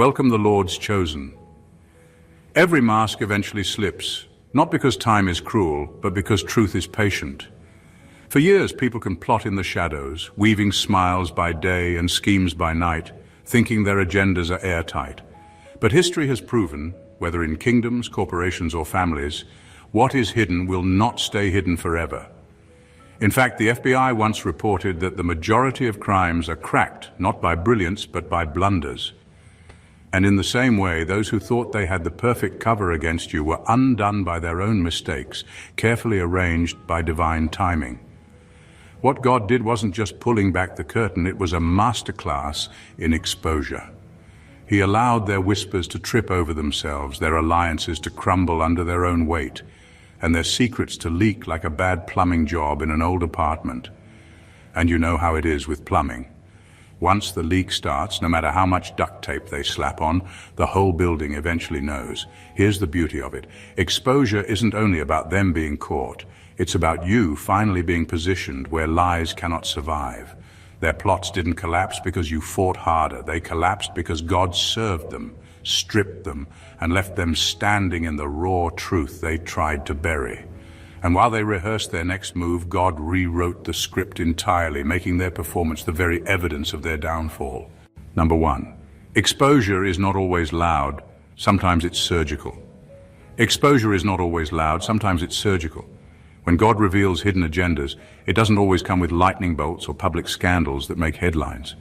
Welcome the Lord's chosen. Every mask eventually slips, not because time is cruel, but because truth is patient. For years, people can plot in the shadows, weaving smiles by day and schemes by night, thinking their agendas are airtight. But history has proven, whether in kingdoms, corporations, or families, what is hidden will not stay hidden forever. In fact, the FBI once reported that the majority of crimes are cracked not by brilliance but by blunders. And in the same way, those who thought they had the perfect cover against you were undone by their own mistakes, carefully arranged by divine timing. What God did wasn't just pulling back the curtain, it was a masterclass in exposure. He allowed their whispers to trip over themselves, their alliances to crumble under their own weight, and their secrets to leak like a bad plumbing job in an old apartment. And you know how it is with plumbing. Once the leak starts, no matter how much duct tape they slap on, the whole building eventually knows. Here's the beauty of it. Exposure isn't only about them being caught. It's about you finally being positioned where lies cannot survive. Their plots didn't collapse because you fought harder. They collapsed because God served them, stripped them, and left them standing in the raw truth they tried to bury. And while they rehearsed their next move, God rewrote the script entirely, making their performance the very evidence of their downfall. Number 1. Exposure is not always loud. Sometimes it's surgical. Exposure is not always loud. Sometimes it's surgical. When God reveals hidden agendas, it doesn't always come with lightning bolts or public scandals that make headlines.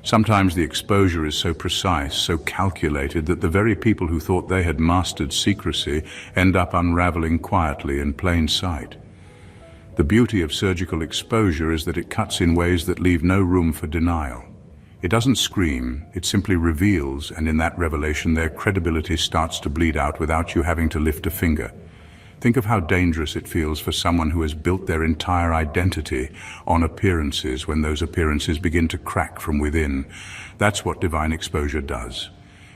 Sometimes the exposure is so precise, so calculated, that the very people who thought they had mastered secrecy end up unraveling quietly in plain sight. The beauty of surgical exposure is that it cuts in ways that leave no room for denial. It doesn't scream, it simply reveals, and in that revelation their credibility starts to bleed out without you having to lift a finger. Think of how dangerous it feels for someone who has built their entire identity on appearances when those appearances begin to crack from within. That's what divine exposure does.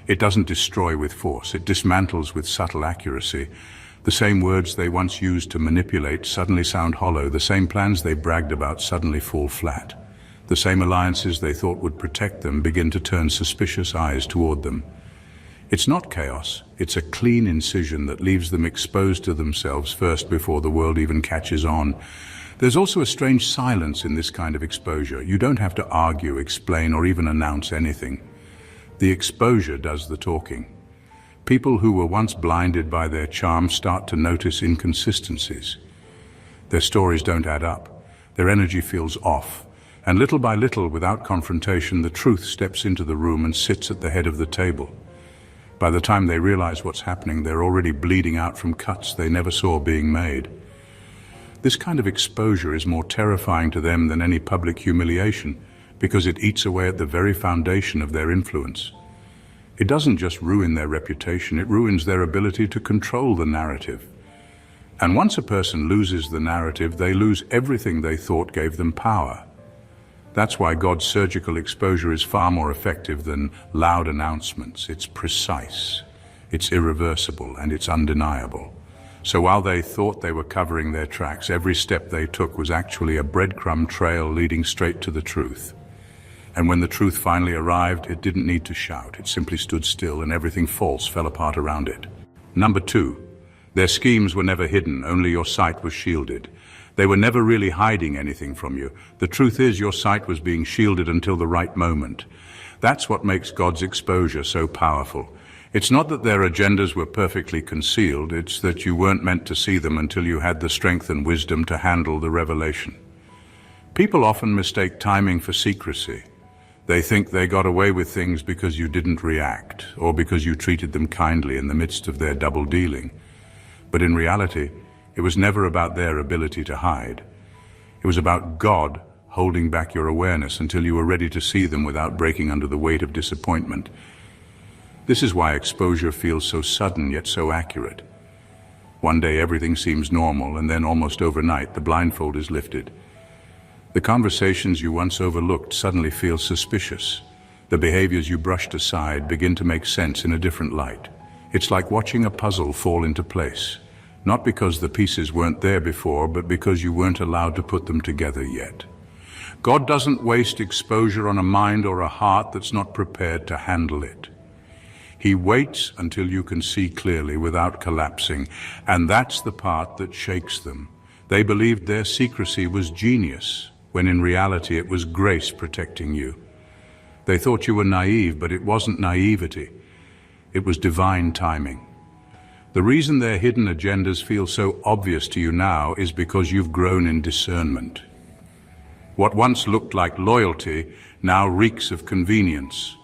It doesn't destroy with force, it dismantles with subtle accuracy. The same words they once used to manipulate suddenly sound hollow. The same plans they bragged about suddenly fall flat. The same alliances they thought would protect them begin to turn suspicious eyes toward them. It's not chaos, it's a clean incision that leaves them exposed to themselves first before the world even catches on. There's also a strange silence in this kind of exposure. You don't have to argue, explain, or even announce anything. The exposure does the talking. People who were once blinded by their charm start to notice inconsistencies. Their stories don't add up. Their energy feels off. And little by little, without confrontation, the truth steps into the room and sits at the head of the table. By the time they realize what's happening, they're already bleeding out from cuts they never saw being made. This kind of exposure is more terrifying to them than any public humiliation because it eats away at the very foundation of their influence. It doesn't just ruin their reputation, it ruins their ability to control the narrative. And once a person loses the narrative, they lose everything they thought gave them power. That's why God's surgical exposure is far more effective than loud announcements. It's precise, it's irreversible, and it's undeniable. So while they thought they were covering their tracks, every step they took was actually a breadcrumb trail leading straight to the truth. And when the truth finally arrived, it didn't need to shout. It simply stood still and everything false fell apart around it. Number 2, their schemes were never hidden, only your sight was shielded. They were never really hiding anything from you. The truth is, your sight was being shielded until the right moment. That's what makes God's exposure so powerful. It's not that their agendas were perfectly concealed, it's that you weren't meant to see them until you had the strength and wisdom to handle the revelation. People often mistake timing for secrecy. They think they got away with things because you didn't react, or because you treated them kindly in the midst of their double dealing. But in reality, it was never about their ability to hide. It was about God holding back your awareness until you were ready to see them without breaking under the weight of disappointment. This is why exposure feels so sudden yet so accurate. One day everything seems normal, and then almost overnight the blindfold is lifted. The conversations you once overlooked suddenly feel suspicious. The behaviors you brushed aside begin to make sense in a different light. It's like watching a puzzle fall into place. Not because the pieces weren't there before, but because you weren't allowed to put them together yet. God doesn't waste exposure on a mind or a heart that's not prepared to handle it. He waits until you can see clearly without collapsing, and that's the part that shakes them. They believed their secrecy was genius, when in reality it was grace protecting you. They thought you were naive, but it wasn't naivety. It was divine timing. The reason their hidden agendas feel so obvious to you now is because you've grown in discernment. What once looked like loyalty now reeks of convenience.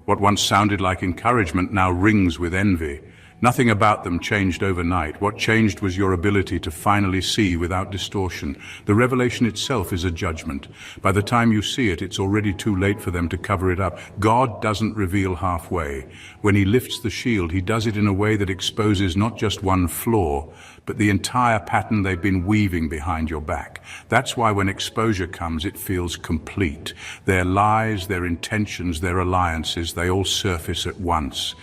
What once sounded like encouragement now rings with envy. Nothing about them changed overnight. What changed was your ability to finally see without distortion. The revelation itself is a judgment. By the time you see it, it's already too late for them to cover it up. God doesn't reveal halfway. When he lifts the shield, he does it in a way that exposes not just one flaw, but the entire pattern they've been weaving behind your back. That's why when exposure comes, it feels complete. Their lies, their intentions, their alliances, they all surface at once.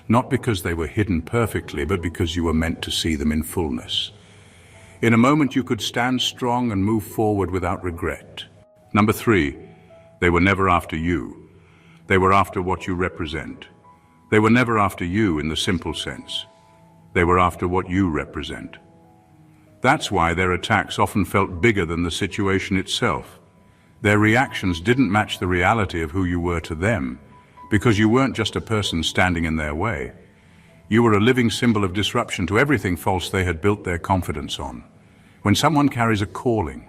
Not because they were hidden perfectly, but because you were meant to see them in fullness. In a moment you could stand strong and move forward without regret. Number 3, they were never after you. They were after what you represent. They were never after you in the simple sense. They were after what you represent. That's why their attacks often felt bigger than the situation itself. Their reactions didn't match the reality of who you were to them, because you weren't just a person standing in their way. You were a living symbol of disruption to everything false they had built their confidence on. When someone carries a calling,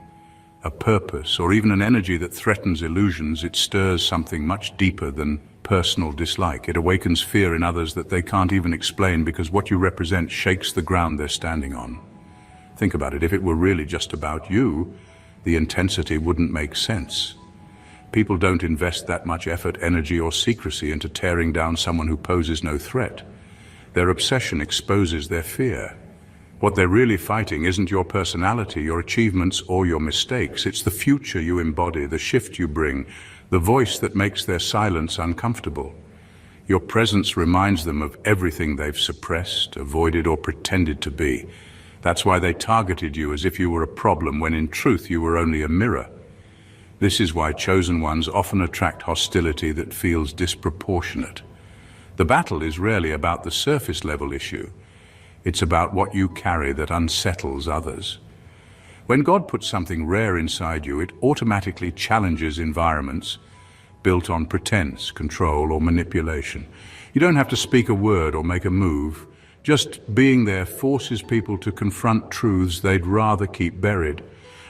a purpose, or even an energy that threatens illusions, it stirs something much deeper than personal dislike. It awakens fear in others that they can't even explain, because what you represent shakes the ground they're standing on. Think about it. If it were really just about you, the intensity wouldn't make sense. People don't invest that much effort, energy, or secrecy into tearing down someone who poses no threat. Their obsession exposes their fear. What they're really fighting isn't your personality, your achievements, or your mistakes. It's the future you embody, the shift you bring, the voice that makes their silence uncomfortable. Your presence reminds them of everything they've suppressed, avoided, or pretended to be. That's why they targeted you as if you were a problem, when in truth you were only a mirror. This is why chosen ones often attract hostility that feels disproportionate. The battle is rarely about the surface level issue. It's about what you carry that unsettles others. When God puts something rare inside you, it automatically challenges environments built on pretense, control, or manipulation. You don't have to speak a word or make a move. Just being there forces people to confront truths they'd rather keep buried.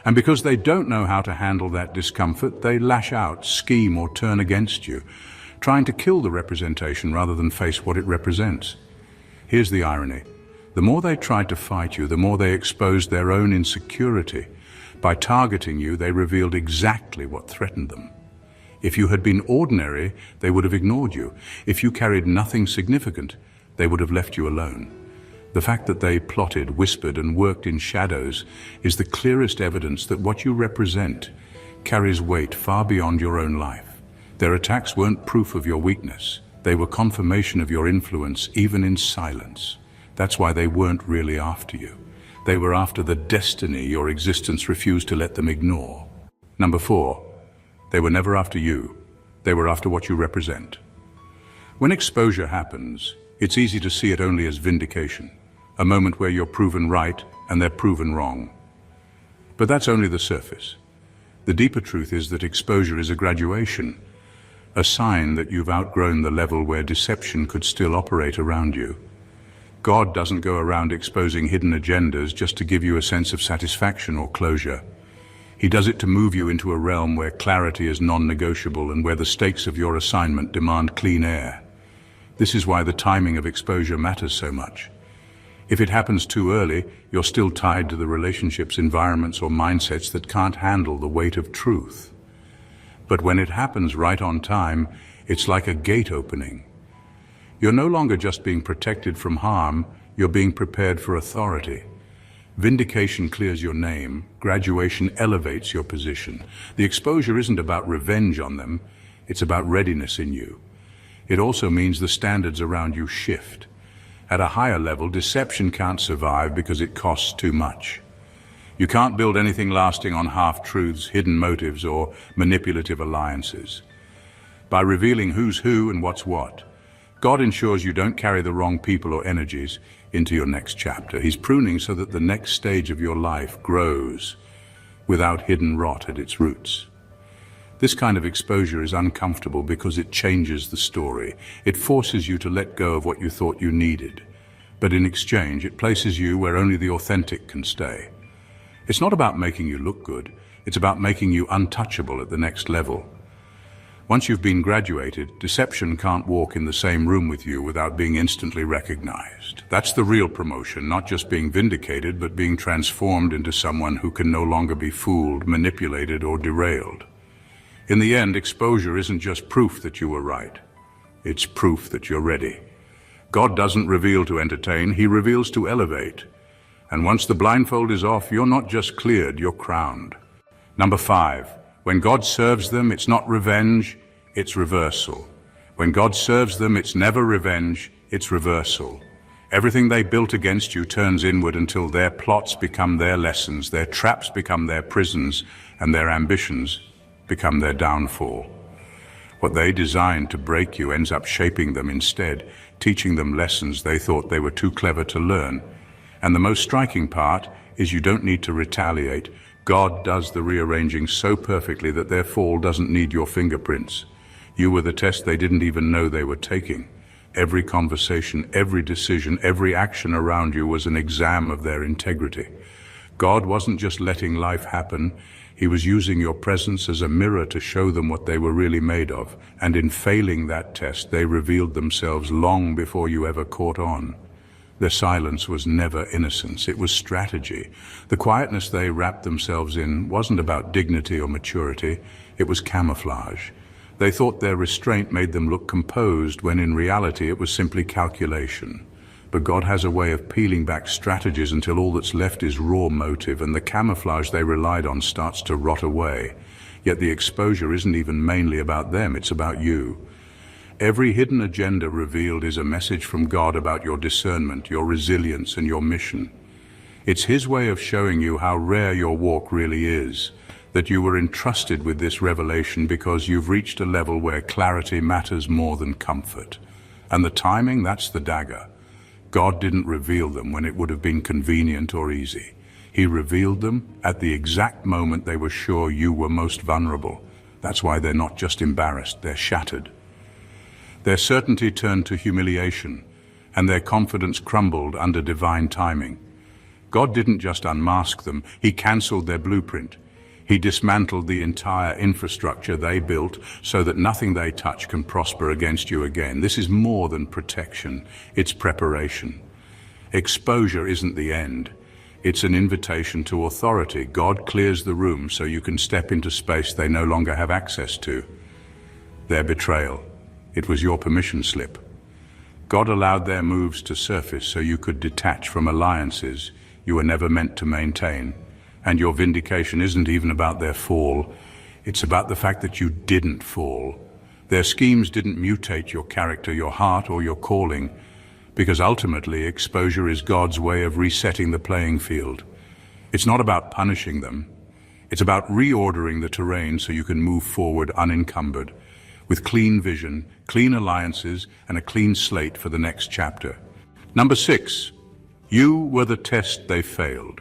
And because they don't know how to handle that discomfort, they lash out, scheme, or turn against you, trying to kill the representation rather than face what it represents. Here's the irony. The more they tried to fight you, the more they exposed their own insecurity. By targeting you, they revealed exactly what threatened them. If you had been ordinary, they would have ignored you. If you carried nothing significant, they would have left you alone. The fact that they plotted, whispered, and worked in shadows is the clearest evidence that what you represent carries weight far beyond your own life. Their attacks weren't proof of your weakness. They were confirmation of your influence, even in silence. That's why they weren't really after you. They were after the destiny your existence refused to let them ignore. Number 4, they were never after you. They were after what you represent. When exposure happens, it's easy to see it only as vindication. A moment where you're proven right and they're proven wrong. But that's only the surface. The deeper truth is that exposure is a graduation, a sign that you've outgrown the level where deception could still operate around you. God doesn't go around exposing hidden agendas just to give you a sense of satisfaction or closure. He does it to move you into a realm where clarity is non-negotiable and where the stakes of your assignment demand clean air. This is why the timing of exposure matters so much. If it happens too early, you're still tied to the relationships, environments, or mindsets that can't handle the weight of truth. But when it happens right on time, it's like a gate opening. You're no longer just being protected from harm, you're being prepared for authority. Vindication clears your name, graduation elevates your position. The exposure isn't about revenge on them, it's about readiness in you. It also means the standards around you shift. At a higher level, deception can't survive because it costs too much. You can't build anything lasting on half-truths, hidden motives, or manipulative alliances. By revealing who's who and what's what, God ensures you don't carry the wrong people or energies into your next chapter. He's pruning so that the next stage of your life grows without hidden rot at its roots. This kind of exposure is uncomfortable because it changes the story. It forces you to let go of what you thought you needed. But in exchange, it places you where only the authentic can stay. It's not about making you look good. It's about making you untouchable at the next level. Once you've been graduated, deception can't walk in the same room with you without being instantly recognized. That's the real promotion, not just being vindicated, but being transformed into someone who can no longer be fooled, manipulated, or derailed. In the end, exposure isn't just proof that you were right. It's proof that you're ready. God doesn't reveal to entertain, He reveals to elevate. And once the blindfold is off, you're not just cleared, you're crowned. Number 5, when God serves them, it's not revenge, it's reversal. When God serves them, it's never revenge, it's reversal. Everything they built against you turns inward until their plots become their lessons, their traps become their prisons, and their ambitions become their downfall. What they designed to break you ends up shaping them instead, teaching them lessons they thought they were too clever to learn. And the most striking part is you don't need to retaliate. God does the rearranging so perfectly that their fall doesn't need your fingerprints. You were the test they didn't even know they were taking. Every conversation, every decision, every action around you was an exam of their integrity. God wasn't just letting life happen, He was using your presence as a mirror to show them what they were really made of. And in failing that test, they revealed themselves long before you ever caught on. Their silence was never innocence, it was strategy. The quietness they wrapped themselves in wasn't about dignity or maturity, it was camouflage. They thought their restraint made them look composed, when in reality it was simply calculation. But God has a way of peeling back strategies until all that's left is raw motive, and the camouflage they relied on starts to rot away. Yet the exposure isn't even mainly about them, it's about you. Every hidden agenda revealed is a message from God about your discernment, your resilience, and your mission. It's His way of showing you how rare your walk really is, that you were entrusted with this revelation because you've reached a level where clarity matters more than comfort. And the timing, that's the dagger. God didn't reveal them when it would have been convenient or easy. He revealed them at the exact moment they were sure you were most vulnerable. That's why they're not just embarrassed, they're shattered. Their certainty turned to humiliation, and their confidence crumbled under divine timing. God didn't just unmask them, He cancelled their blueprint. He dismantled the entire infrastructure they built so that nothing they touch can prosper against you again. This is more than protection, it's preparation. Exposure isn't the end. It's an invitation to authority. God clears the room so you can step into space they no longer have access to. Their betrayal. It was your permission slip. God allowed their moves to surface so you could detach from alliances you were never meant to maintain. And your vindication isn't even about their fall. It's about the fact that you didn't fall. Their schemes didn't mutate your character, your heart, or your calling, because ultimately exposure is God's way of resetting the playing field. It's not about punishing them. It's about reordering the terrain so you can move forward unencumbered, with clean vision, clean alliances, and a clean slate for the next chapter. Number 6, you were the test they failed.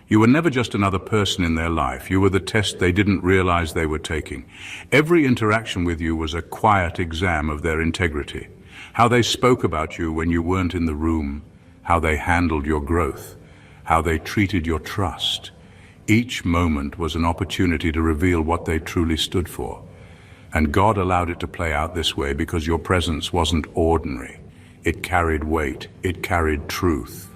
You were never just another person in their life. You were the test they didn't realize they were taking. Every interaction with you was a quiet exam of their integrity. How they spoke about you when you weren't in the room, how they handled your growth, how they treated your trust. Each moment was an opportunity to reveal what they truly stood for. And God allowed it to play out this way because your presence wasn't ordinary. It carried weight. It carried truth.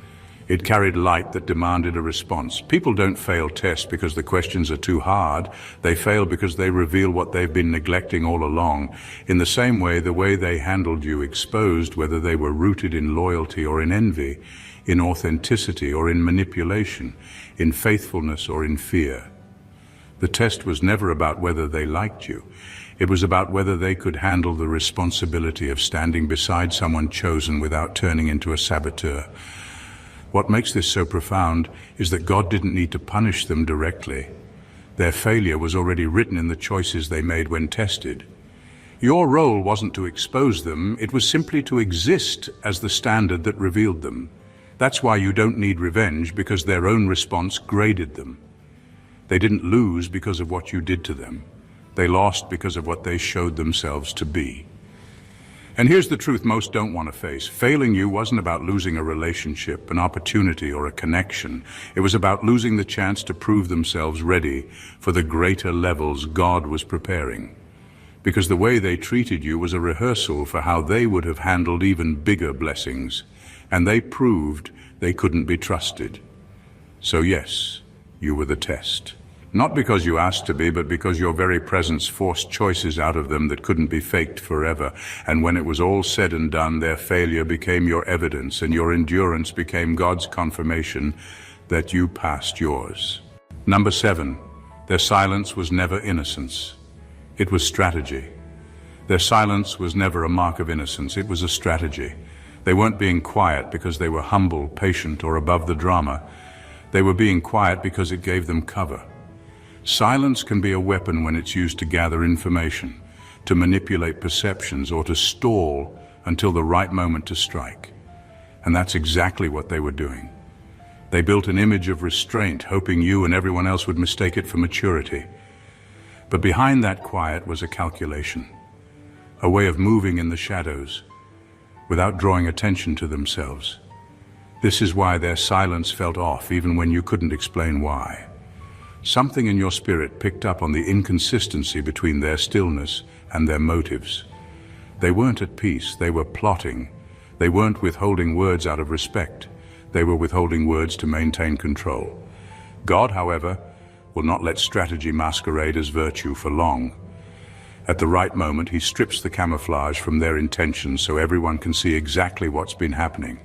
It carried light that demanded a response. People don't fail tests because the questions are too hard. They fail because they reveal what they've been neglecting all along. In the same way, the way they handled you exposed whether they were rooted in loyalty or in envy, in authenticity or in manipulation, in faithfulness or in fear. The test was never about whether they liked you. It was about whether they could handle the responsibility of standing beside someone chosen without turning into a saboteur. What makes this so profound is that God didn't need to punish them directly. Their failure was already written in the choices they made when tested. Your role wasn't to expose them, it was simply to exist as the standard that revealed them. That's why you don't need revenge, because their own response graded them. They didn't lose because of what you did to them. They lost because of what they showed themselves to be. And here's the truth most don't want to face. Failing you wasn't about losing a relationship, an opportunity, or a connection. It was about losing the chance to prove themselves ready for the greater levels God was preparing. Because the way they treated you was a rehearsal for how they would have handled even bigger blessings. And they proved they couldn't be trusted. So yes, you were the test. Not because you asked to be, but because your very presence forced choices out of them that couldn't be faked forever. And when it was all said and done, their failure became your evidence, and your endurance became God's confirmation that you passed yours. Number 7, their silence was never innocence. It was strategy. Their silence was never a mark of innocence, it was a strategy. They weren't being quiet because they were humble, patient, or above the drama. They were being quiet because it gave them cover. Silence can be a weapon when it's used to gather information, to manipulate perceptions, or to stall until the right moment to strike. And that's exactly what they were doing. They built an image of restraint, hoping you and everyone else would mistake it for maturity. But behind that quiet was a calculation, a way of moving in the shadows, without drawing attention to themselves. This is why their silence felt off, even when you couldn't explain why. Something in your spirit picked up on the inconsistency between their stillness and their motives. They weren't at peace, they were plotting. They weren't withholding words out of respect. They were withholding words to maintain control. God, however, will not let strategy masquerade as virtue for long. At the right moment, he strips the camouflage from their intentions so everyone can see exactly what's been happening.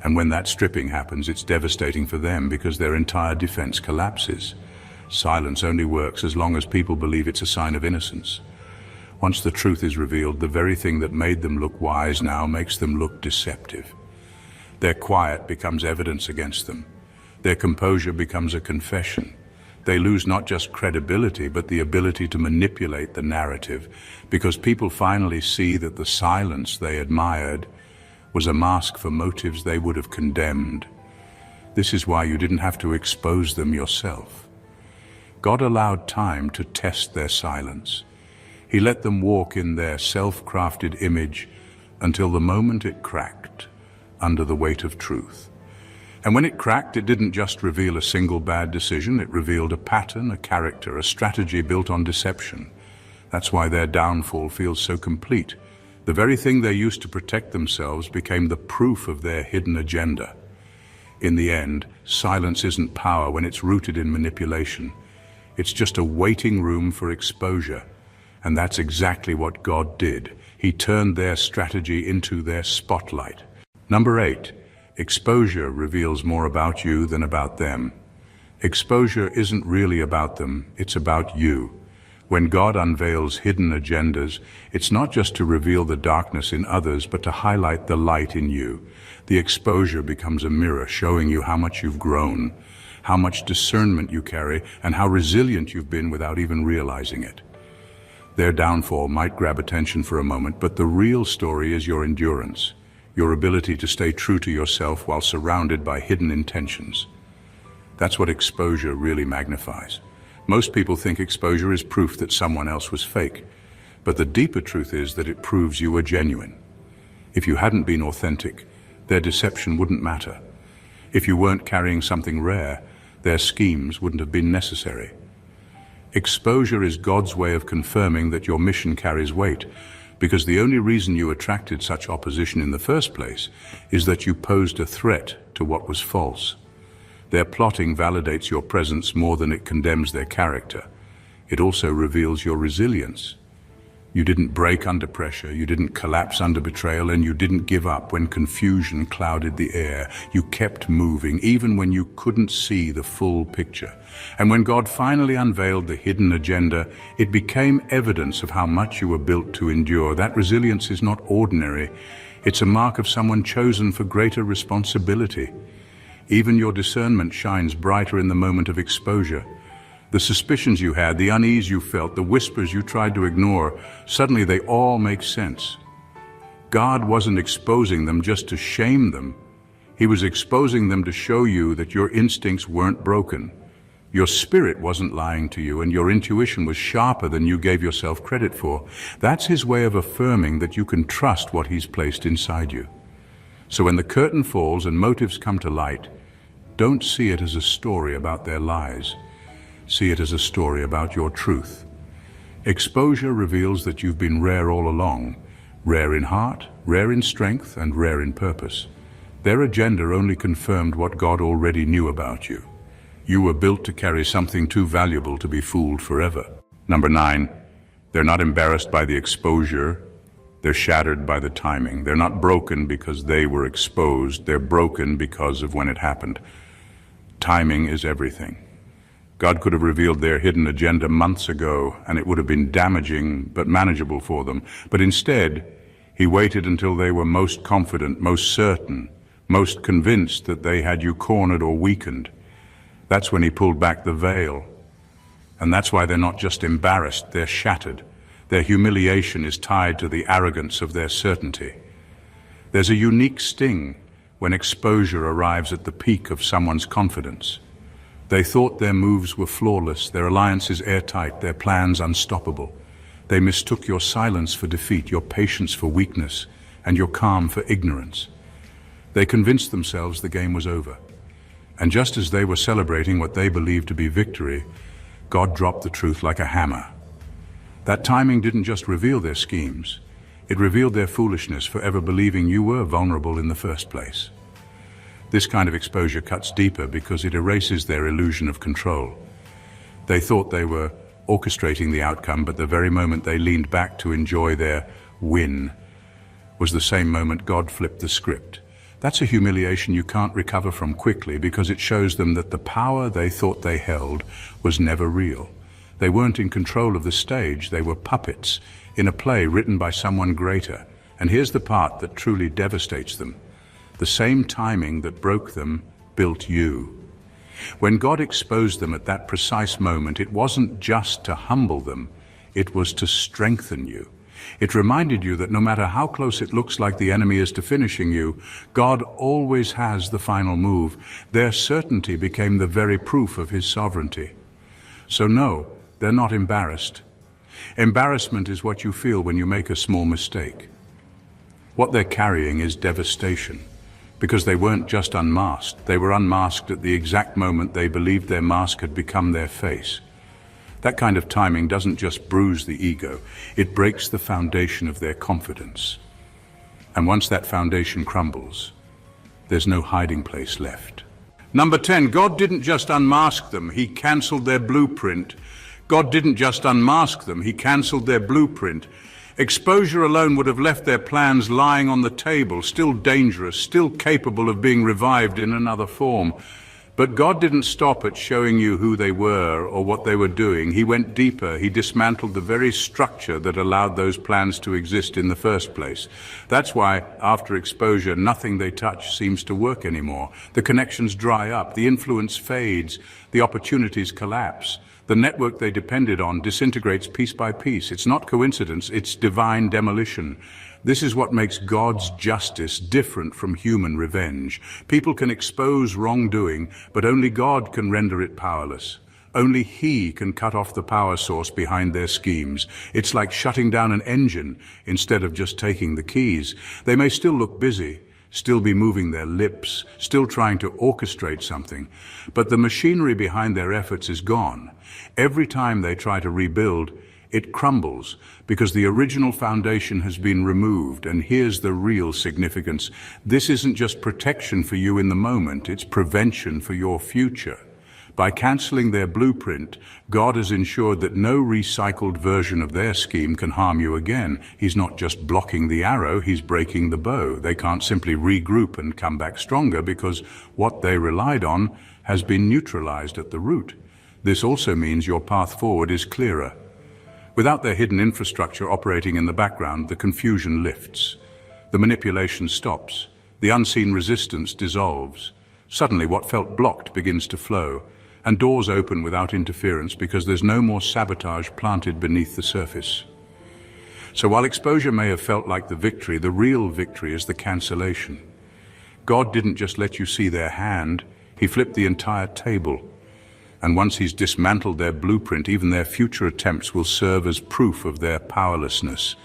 And when that stripping happens, it's devastating for them because their entire defense collapses. Silence only works as long as people believe it's a sign of innocence. Once the truth is revealed, the very thing that made them look wise now makes them look deceptive. Their quiet becomes evidence against them. Their composure becomes a confession. They lose not just credibility, but the ability to manipulate the narrative, because people finally see that the silence they admired was a mask for motives they would have condemned. This is why you didn't have to expose them yourself. God allowed time to test their silence. He let them walk in their self-crafted image until the moment it cracked under the weight of truth. And when it cracked, it didn't just reveal a single bad decision, it revealed a pattern, a character, a strategy built on deception. That's why their downfall feels so complete. The very thing they used to protect themselves became the proof of their hidden agenda. In the end, silence isn't power when it's rooted in manipulation. It's just a waiting room for exposure. And that's exactly what God did. He turned their strategy into their spotlight. Number 8, exposure reveals more about you than about them. Exposure isn't really about them, it's about you. When God unveils hidden agendas, it's not just to reveal the darkness in others, but to highlight the light in you. The exposure becomes a mirror showing you how much you've grown, how much discernment you carry, and how resilient you've been without even realizing it. Their downfall might grab attention for a moment, but the real story is your endurance, your ability to stay true to yourself while surrounded by hidden intentions. That's what exposure really magnifies. Most people think exposure is proof that someone else was fake, but the deeper truth is that it proves you were genuine. If you hadn't been authentic, their deception wouldn't matter. If you weren't carrying something rare, their schemes wouldn't have been necessary. Exposure is God's way of confirming that your mission carries weight, because the only reason you attracted such opposition in the first place is that you posed a threat to what was false. Their plotting validates your presence more than it condemns their character. It also reveals your resilience. You didn't break under pressure, you didn't collapse under betrayal, and you didn't give up when confusion clouded the air. You kept moving, even when you couldn't see the full picture. And when God finally unveiled the hidden agenda, it became evidence of how much you were built to endure. That resilience is not ordinary. It's a mark of someone chosen for greater responsibility. Even your discernment shines brighter in the moment of exposure. The suspicions you had, the unease you felt, the whispers you tried to ignore, suddenly they all make sense. God wasn't exposing them just to shame them. He was exposing them to show you that your instincts weren't broken. Your spirit wasn't lying to you, and your intuition was sharper than you gave yourself credit for. That's his way of affirming that you can trust what he's placed inside you. So when the curtain falls and motives come to light, don't see it as a story about their lies. See it as a story about your truth. Exposure reveals that you've been rare all along, rare in heart, rare in strength, and rare in purpose. Their agenda only confirmed what God already knew about you. You were built to carry something too valuable to be fooled forever. Number 9, they're not embarrassed by the exposure. They're shattered by the timing. They're not broken because they were exposed. They're broken because of when it happened. Timing is everything. God could have revealed their hidden agenda months ago, and it would have been damaging but manageable for them. But instead, he waited until they were most confident, most certain, most convinced that they had you cornered or weakened. That's when he pulled back the veil. And that's why they're not just embarrassed, they're shattered. Their humiliation is tied to the arrogance of their certainty. There's a unique sting when exposure arrives at the peak of someone's confidence. They thought their moves were flawless, their alliances airtight, their plans unstoppable. They mistook your silence for defeat, your patience for weakness, and your calm for ignorance. They convinced themselves the game was over. And just as they were celebrating what they believed to be victory, God dropped the truth like a hammer. That timing didn't just reveal their schemes, it revealed their foolishness for ever believing you were vulnerable in the first place. This kind of exposure cuts deeper because it erases their illusion of control. They thought they were orchestrating the outcome, but the very moment they leaned back to enjoy their win was the same moment God flipped the script. That's a humiliation you can't recover from quickly because it shows them that the power they thought they held was never real. They weren't in control of the stage, they were puppets in a play written by someone greater. And here's the part that truly devastates them. The same timing that broke them built you. When God exposed them at that precise moment, it wasn't just to humble them, it was to strengthen you. It reminded you that no matter how close it looks like the enemy is to finishing you, God always has the final move. Their certainty became the very proof of his sovereignty. So no, they're not embarrassed. Embarrassment is what you feel when you make a small mistake. What they're carrying is devastation, because they weren't just unmasked, they were unmasked at the exact moment they believed their mask had become their face. That kind of timing doesn't just bruise the ego, it breaks the foundation of their confidence. And once that foundation crumbles, there's no hiding place left. Number 10, God didn't just unmask them, he canceled their blueprint. God didn't just unmask them, he canceled their blueprint. Exposure alone would have left their plans lying on the table, still dangerous, still capable of being revived in another form. But God didn't stop at showing you who they were or what they were doing. He went deeper. He dismantled the very structure that allowed those plans to exist in the first place. That's why, after exposure, nothing they touch seems to work anymore. The connections dry up, the influence fades, the opportunities collapse. The network they depended on disintegrates piece by piece. It's not coincidence, it's divine demolition. This is what makes God's justice different from human revenge. People can expose wrongdoing, but only God can render it powerless. Only He can cut off the power source behind their schemes. It's like shutting down an engine instead of just taking the keys. They may still look busy, still be moving their lips, still trying to orchestrate something, but the machinery behind their efforts is gone. Every time they try to rebuild, it crumbles because the original foundation has been removed. And here's the real significance. This isn't just protection for you in the moment, it's prevention for your future. By canceling their blueprint, God has ensured that no recycled version of their scheme can harm you again. He's not just blocking the arrow, he's breaking the bow. They can't simply regroup and come back stronger because what they relied on has been neutralized at the root. This also means your path forward is clearer. Without their hidden infrastructure operating in the background, the confusion lifts. The manipulation stops. The unseen resistance dissolves. Suddenly, what felt blocked begins to flow. and doors open without interference because there's no more sabotage planted beneath the surface. So while exposure may have felt like the victory, the real victory is the cancellation. God didn't just let you see their hand, he flipped the entire table. And once he's dismantled their blueprint, even their future attempts will serve as proof of their powerlessness.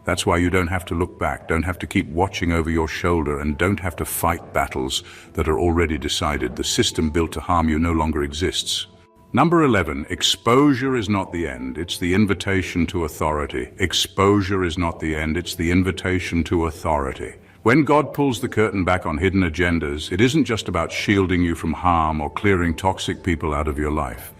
That's why you don't have to look back, don't have to keep watching over your shoulder, and don't have to fight battles that are already decided. The system built to harm you no longer exists. Number 11, exposure is not the end, it's the invitation to authority. Exposure is not the end, it's the invitation to authority. When God pulls the curtain back on hidden agendas, it isn't just about shielding you from harm or clearing toxic people out of your life.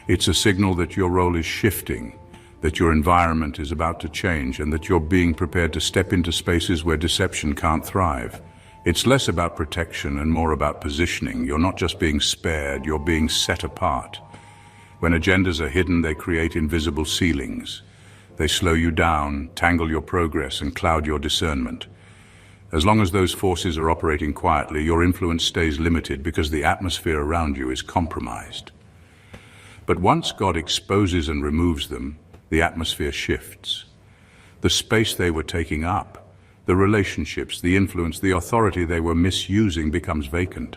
It's a signal that your role is shifting, that your environment is about to change, and that you're being prepared to step into spaces where deception can't thrive. It's less about protection and more about positioning. You're not just being spared, you're being set apart. When agendas are hidden, they create invisible ceilings. They slow you down, tangle your progress, and cloud your discernment. As long as those forces are operating quietly, your influence stays limited because the atmosphere around you is compromised. But once God exposes and removes them, the atmosphere shifts. The space they were taking up, the relationships, the influence, the authority they were misusing becomes vacant.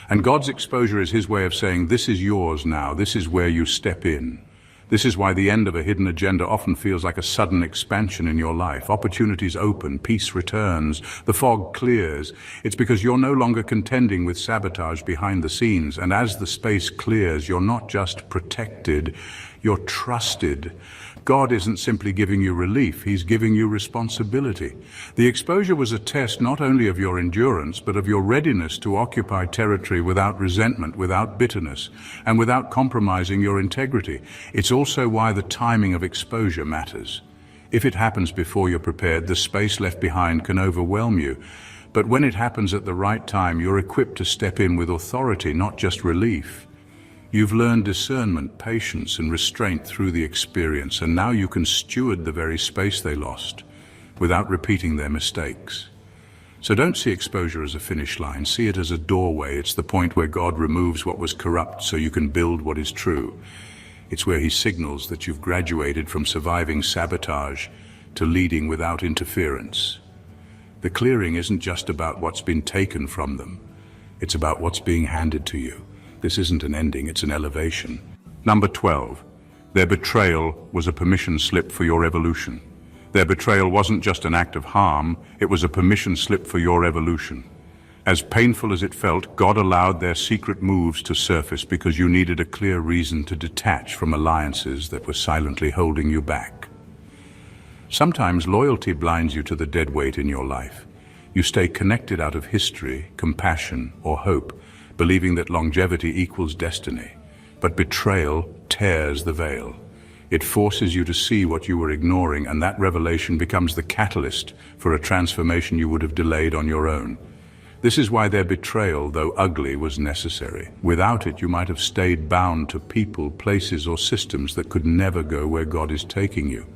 And God's exposure is his way of saying, this is yours now, this is where you step in. This is why the end of a hidden agenda often feels like a sudden expansion in your life. Opportunities open, peace returns, the fog clears. It's because you're no longer contending with sabotage behind the scenes. And as the space clears, you're not just protected, you're trusted. God isn't simply giving you relief, he's giving you responsibility. The exposure was a test not only of your endurance, but of your readiness to occupy territory without resentment, without bitterness, and without compromising your integrity. It's also why the timing of exposure matters. If it happens before you're prepared, the space left behind can overwhelm you. But when it happens at the right time, you're equipped to step in with authority, not just relief. You've learned discernment, patience, and restraint through the experience, and now you can steward the very space they lost without repeating their mistakes. So don't see exposure as a finish line, see it as a doorway. It's the point where God removes what was corrupt so you can build what is true. It's where he signals that you've graduated from surviving sabotage to leading without interference. The clearing isn't just about what's been taken from them, it's about what's being handed to you. This isn't an ending, it's an elevation. Number 12, their betrayal was a permission slip for your evolution. Their betrayal wasn't just an act of harm, it was a permission slip for your evolution. As painful as it felt, God allowed their secret moves to surface because you needed a clear reason to detach from alliances that were silently holding you back. Sometimes loyalty blinds you to the dead weight in your life. You stay connected out of history, compassion, or hope, believing that longevity equals destiny. But betrayal tears the veil. It forces you to see what you were ignoring, and that revelation becomes the catalyst for a transformation you would have delayed on your own. This is why their betrayal, though ugly, was necessary. Without it, you might have stayed bound to people, places, or systems that could never go where God is taking you.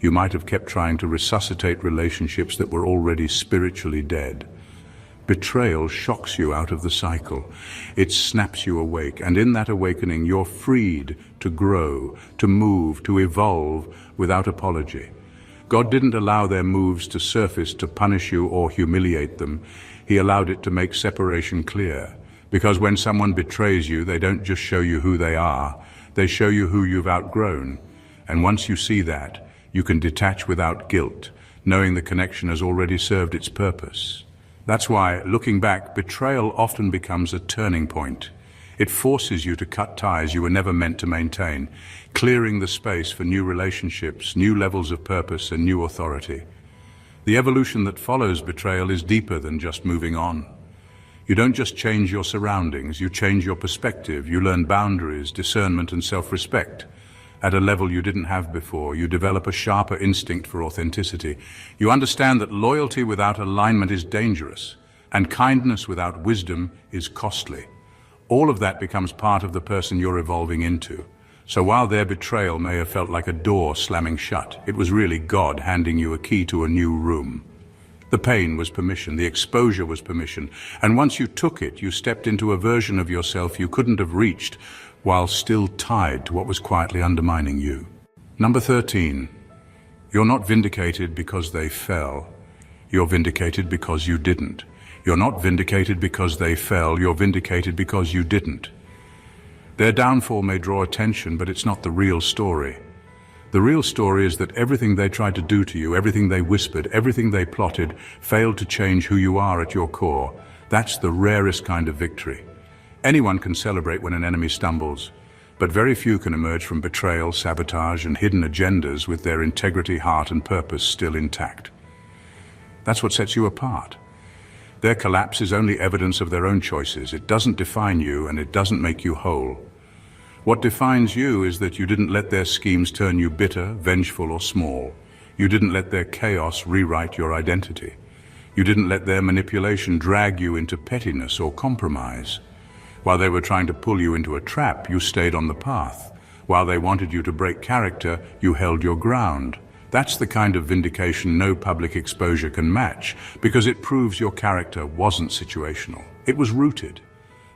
You might have kept trying to resuscitate relationships that were already spiritually dead. Betrayal shocks you out of the cycle. It snaps you awake, and in that awakening, you're freed to grow, to move, to evolve without apology. God didn't allow their moves to surface to punish you or humiliate them. He allowed it to make separation clear. Because when someone betrays you, they don't just show you who they are, they show you who you've outgrown. And once you see that, you can detach without guilt, knowing the connection has already served its purpose. That's why, looking back, betrayal often becomes a turning point. It forces you to cut ties you were never meant to maintain, clearing the space for new relationships, new levels of purpose, and new authority. The evolution that follows betrayal is deeper than just moving on. You don't just change your surroundings, you change your perspective, you learn boundaries, discernment, and self-respect. At a level you didn't have before, you develop a sharper instinct for authenticity. You understand that loyalty without alignment is dangerous, and kindness without wisdom is costly. All of that becomes part of the person you're evolving into. So while their betrayal may have felt like a door slamming shut, it was really God handing you a key to a new room. The pain was permission, the exposure was permission, and once you took it, you stepped into a version of yourself you couldn't have reached while still tied to what was quietly undermining you. Number 13. You're not vindicated because they fell. You're vindicated because you didn't. You're not vindicated because they fell. You're vindicated because you didn't. Their downfall may draw attention, but it's not the real story. The real story is that everything they tried to do to you, everything they whispered, everything they plotted, failed to change who you are at your core. That's the rarest kind of victory. Anyone can celebrate when an enemy stumbles, but very few can emerge from betrayal, sabotage, and hidden agendas with their integrity, heart, and purpose still intact. That's what sets you apart. Their collapse is only evidence of their own choices. It doesn't define you, and it doesn't make you whole. What defines you is that you didn't let their schemes turn you bitter, vengeful, or small. You didn't let their chaos rewrite your identity. You didn't let their manipulation drag you into pettiness or compromise. While they were trying to pull you into a trap, you stayed on the path. While they wanted you to break character, you held your ground. That's the kind of vindication no public exposure can match, because it proves your character wasn't situational. It was rooted.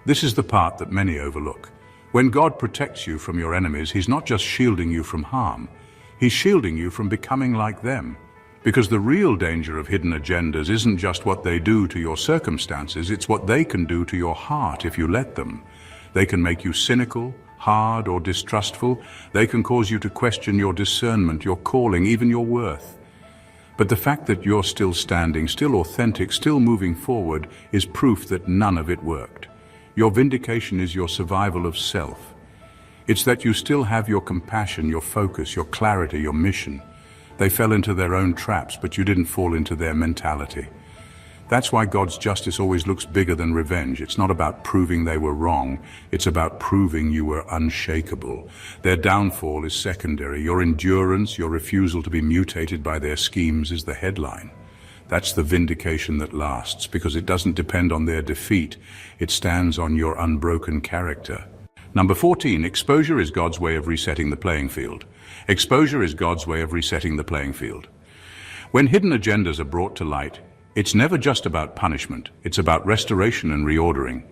This is the part that many overlook. When God protects you from your enemies, He's not just shielding you from harm. He's shielding you from becoming like them. Because the real danger of hidden agendas isn't just what they do to your circumstances, it's what they can do to your heart if you let them. They can make you cynical, hard, or distrustful. They can cause you to question your discernment, your calling, even your worth. But the fact that you're still standing, still authentic, still moving forward is proof that none of it worked. Your vindication is your survival of self. It's that you still have your compassion, your focus, your clarity, your mission. They fell into their own traps, but you didn't fall into their mentality. That's why God's justice always looks bigger than revenge. It's not about proving they were wrong. It's about proving you were unshakable. Their downfall is secondary. Your endurance, your refusal to be mutated by their schemes is the headline. That's the vindication that lasts, because it doesn't depend on their defeat. It stands on your unbroken character. Number 14, exposure is God's way of resetting the playing field. Exposure is God's way of resetting the playing field. When hidden agendas are brought to light, it's never just about punishment. It's about restoration and reordering.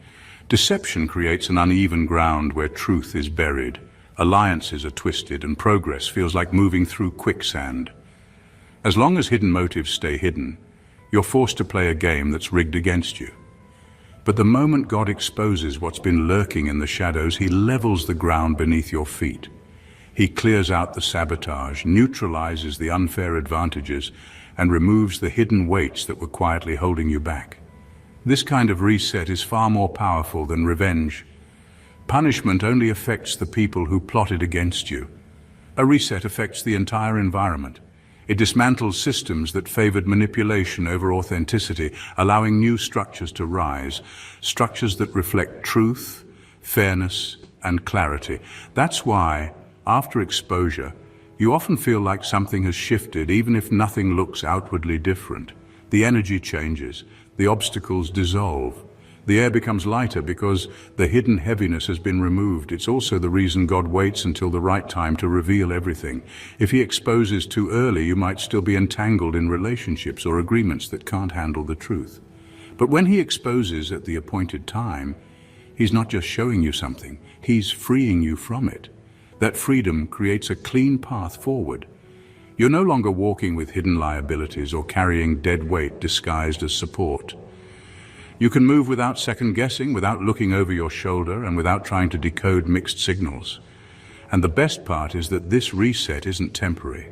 Deception creates an uneven ground where truth is buried. Alliances are twisted, and progress feels like moving through quicksand. As long as hidden motives stay hidden, you're forced to play a game that's rigged against you. But the moment God exposes what's been lurking in the shadows, He levels the ground beneath your feet. He clears out the sabotage, neutralizes the unfair advantages, and removes the hidden weights that were quietly holding you back. This kind of reset is far more powerful than revenge. Punishment only affects the people who plotted against you. A reset affects the entire environment. It dismantles systems that favored manipulation over authenticity, allowing new structures to rise, structures that reflect truth, fairness, and clarity. That's why, after exposure, you often feel like something has shifted, even if nothing looks outwardly different. The energy changes, the obstacles dissolve. The air becomes lighter because the hidden heaviness has been removed. It's also the reason God waits until the right time to reveal everything. If He exposes too early, you might still be entangled in relationships or agreements that can't handle the truth. But when He exposes at the appointed time, He's not just showing you something, He's freeing you from it. That freedom creates a clean path forward. You're no longer walking with hidden liabilities or carrying dead weight disguised as support. You can move without second-guessing, without looking over your shoulder, and without trying to decode mixed signals. And the best part is that this reset isn't temporary.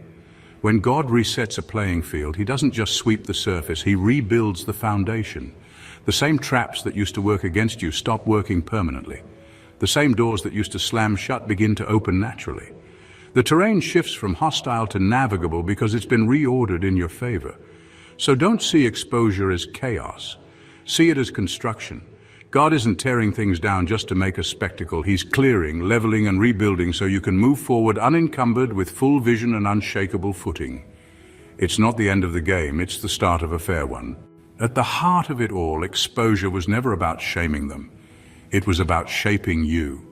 When God resets a playing field, He doesn't just sweep the surface, He rebuilds the foundation. The same traps that used to work against you stop working permanently. The same doors that used to slam shut begin to open naturally. The terrain shifts from hostile to navigable because it's been reordered in your favor. So don't see exposure as chaos. See it as construction. God isn't tearing things down just to make a spectacle. He's clearing, leveling, and rebuilding so you can move forward unencumbered with full vision and unshakable footing. It's not the end of the game, it's the start of a fair one. At the heart of it all, exposure was never about shaming them. It was about shaping you.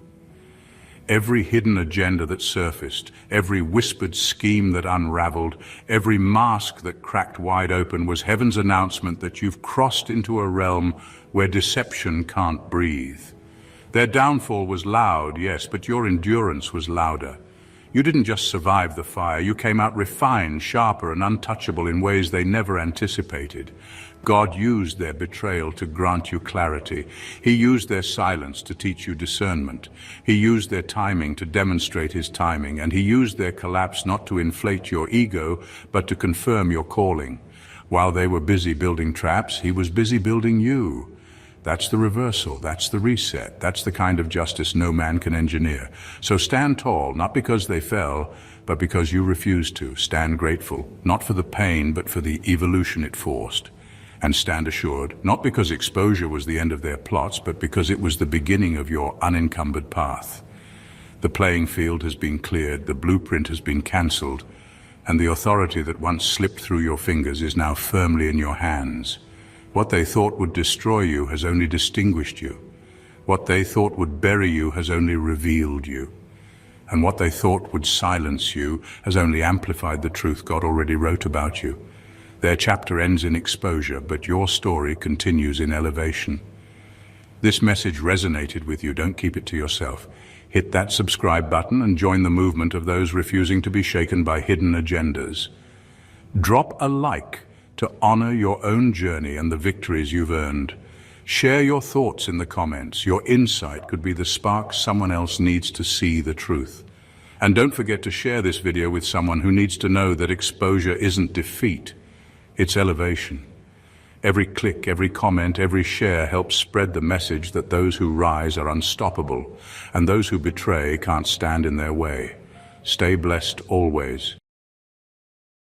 Every hidden agenda that surfaced, every whispered scheme that unraveled, every mask that cracked wide open was heaven's announcement that you've crossed into a realm where deception can't breathe. Their downfall was loud, yes, but your endurance was louder. You didn't just survive the fire, you came out refined, sharper, and untouchable in ways they never anticipated. God used their betrayal to grant you clarity. He used their silence to teach you discernment. He used their timing to demonstrate his timing, and he used their collapse not to inflate your ego, but to confirm your calling. While they were busy building traps, he was busy building you. That's the reversal, that's the reset, that's the kind of justice no man can engineer. So stand tall, not because they fell, but because you refused to. Stand grateful, not for the pain, but for the evolution it forced. And stand assured, not because exposure was the end of their plots, but because it was the beginning of your unencumbered path. The playing field has been cleared, the blueprint has been cancelled, and the authority that once slipped through your fingers is now firmly in your hands. What they thought would destroy you has only distinguished you. What they thought would bury you has only revealed you. And what they thought would silence you has only amplified the truth God already wrote about you. Their chapter ends in exposure, but your story continues in elevation. This message resonated with you, don't keep it to yourself. Hit that subscribe button and join the movement of those refusing to be shaken by hidden agendas. Drop a like to honor your own journey and the victories you've earned. Share your thoughts in the comments. Your insight could be the spark someone else needs to see the truth. And don't forget to share this video with someone who needs to know that exposure isn't defeat, it's elevation. Every click, every comment, every share helps spread the message that those who rise are unstoppable, and those who betray can't stand in their way. Stay blessed always.